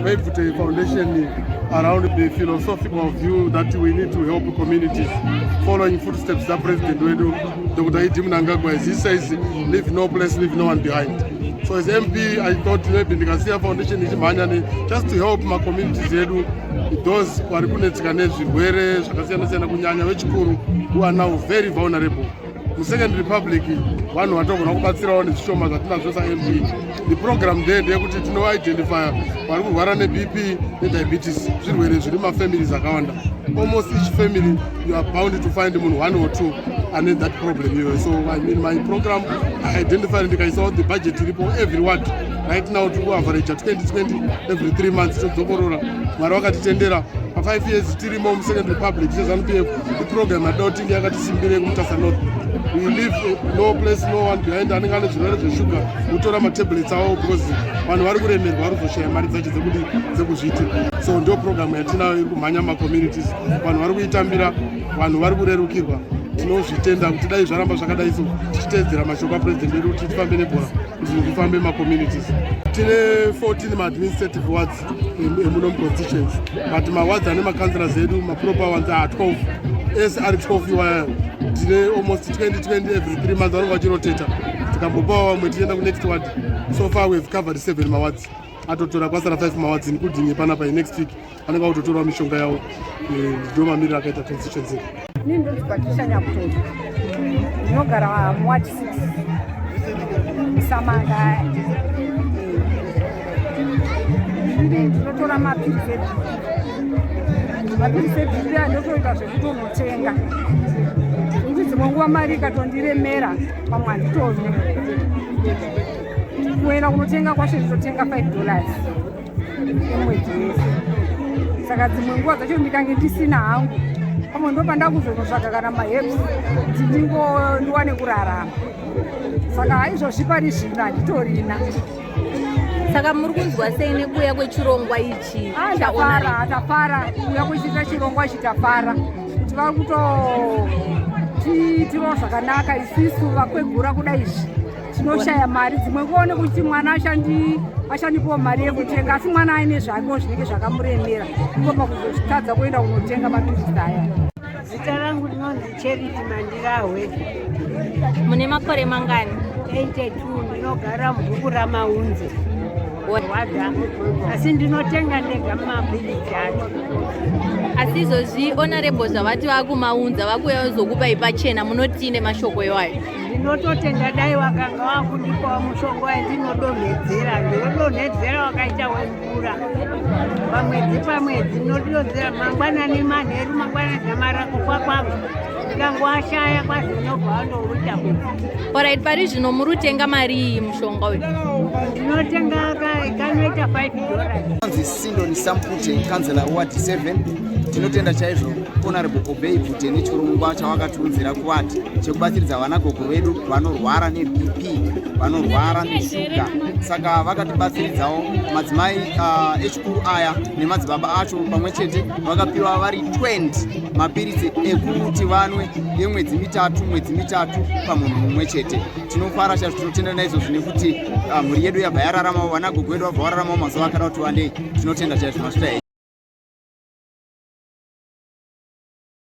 Vaivute Foundation around the philosophical view that we need to help communities following footsteps that President Wedu, Dr. Idi Mnangagwa, as he says, leave no place, leave no one behind. So as MP, I thought maybe the Garcia Foundation is just to help my communities, those who are who are now very vulnerable. The Second Republic, one who are talking about MP. The program there, they could identify BP, diabetes, my families are almost each family, you are bound to find them one or two and then that problem. So I mean, my program, I identified the budget report every ward. Right now, to go average at 2020 every 3 months. To Maroka Tendera, 5 years, still more Second Republic, the program adopting North. We leave no place, no one behind, and the sugar. We told them a tablets out because one work with them, share marriage, so no program at now Manyama communities, one work with Tambira, one work with Rukiva. No, she turned out today, Jaramba Sakadaiso, she tells the Ramashoka president, they teach family communities. 14 administrative wards in Munum constitutions, but my wards are never councillors, my proper ones are at 12. SR 12, you are almost 2020 every 3 months. I don't know what next ward. So far, we've covered 7 wards. I don't know 5 wards, including by next week. I don't know to Mishonga, Doma Miraka constituency. Nindo tupatisha nyakutoka nogara mwati 6 samanga tunotora mapirizi pia ndotoita zvekutonotenga kuti dzimwenguva mari ikatondiremera pamwe handitozve kuenda kunotenga kwacho nditotenga $5 emwedzi wese. Saka dzimwe nguva dzacho ndikange ndisina hangu pamwe ndopanda kuzonotsvaga kana maheps kuti ndiwane kurarama. Saka izvozvi pari zvino handitorina. Saka muri kunzwa sei nekuuya kwechirongwa ichi? Atafara kuuya kwechita chirongwa chitafara kuti vari kutotiitirawo zvakanaka. Isisu vakwegura kudai izvi tinoshaya mari. Dzimwe kuone kuti mwana ashandipawo mari yekutenga asi mwana aine zvakewo zvinenge zvakamuremera iko pakuzozvitadza kuenda kunotenga mapirizi aya. Zita rangu rinonzi Charity Mandirawe. Mune makore mangani? 82. Ndinogara mubhuku raMaunzi wada asi ndinotenga ndega mapirizi acho. Asi izvozvi honorable zvavati vakumaunza vakuuya kuzokupai pachena munotine mashoko iwayo? Ndinototenda dai wakanga wakundipawo mushonga wandinodonhedzera ndinodonhedzera wakaita wemvura pamwedzi ndinodonhedzera mangwanani manheru mangwanani namara kufa kwangu ndikangoashaya kwazinobva andouita Alright, pari zvino muri kutenga mari iyi mushonga uyu? Ndinotenga kanoita $5. Anzi Sindoni Sampute, kansela ward 7. Tinotenda chaizvo Honorable Obey Bute nechirongwa chawakatiunzira kuwati chekubatsiridza vanagogo vedu vanorwara neBP, vanorwara neshuga. Saka vakatibatsiridzawo madzimai echikuru aya nemadzibaba acho pamwe chete vakapiwa vari 20 mapirizi ekuti vanwe yemwedzi mitatu pamunhu mumwe chete. Tinofara chaizvo, tinotenda naizvozvo nekuti mhuri yedu yabva yararamawo, vanagogo vedu vabva vararamawo mazuva akada kuti wandei. Tinotenda chaizvo masvita